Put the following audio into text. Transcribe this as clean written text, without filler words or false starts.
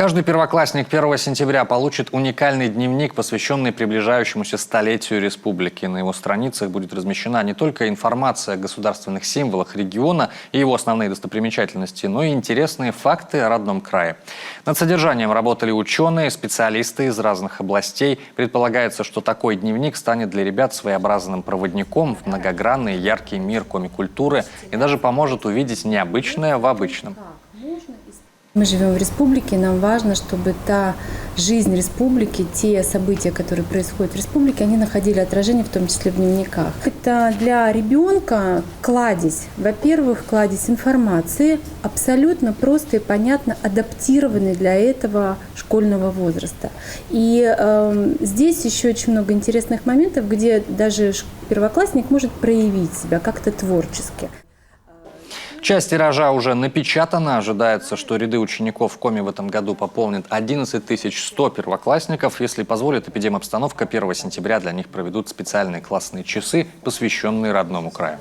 Каждый первоклассник 1 сентября получит уникальный дневник, посвященный приближающемуся столетию республики. На его страницах будет размещена не только информация о государственных символах региона и его основные достопримечательности, но и интересные факты о родном крае. Над содержанием работали ученые, специалисты из разных областей. Предполагается, что такой дневник станет для ребят своеобразным проводником в многогранный яркий мир комикультуры и даже поможет увидеть необычное в обычном. Мы живем в республике, нам важно, чтобы та жизнь республики, те события, которые происходят в республике, они находили отражение, в том числе в дневниках. Это для ребенка кладезь. Во-первых, кладезь информации, абсолютно просто и понятно адаптированный для этого школьного возраста. И здесь еще очень много интересных моментов, где даже первоклассник может проявить себя как-то творчески. Часть тиража уже напечатана. Ожидается, что ряды учеников в Коми в этом году пополнит 11 100 первоклассников. Если позволит эпидемобстановка, 1 сентября для них проведут специальные классные часы, посвященные родному краю.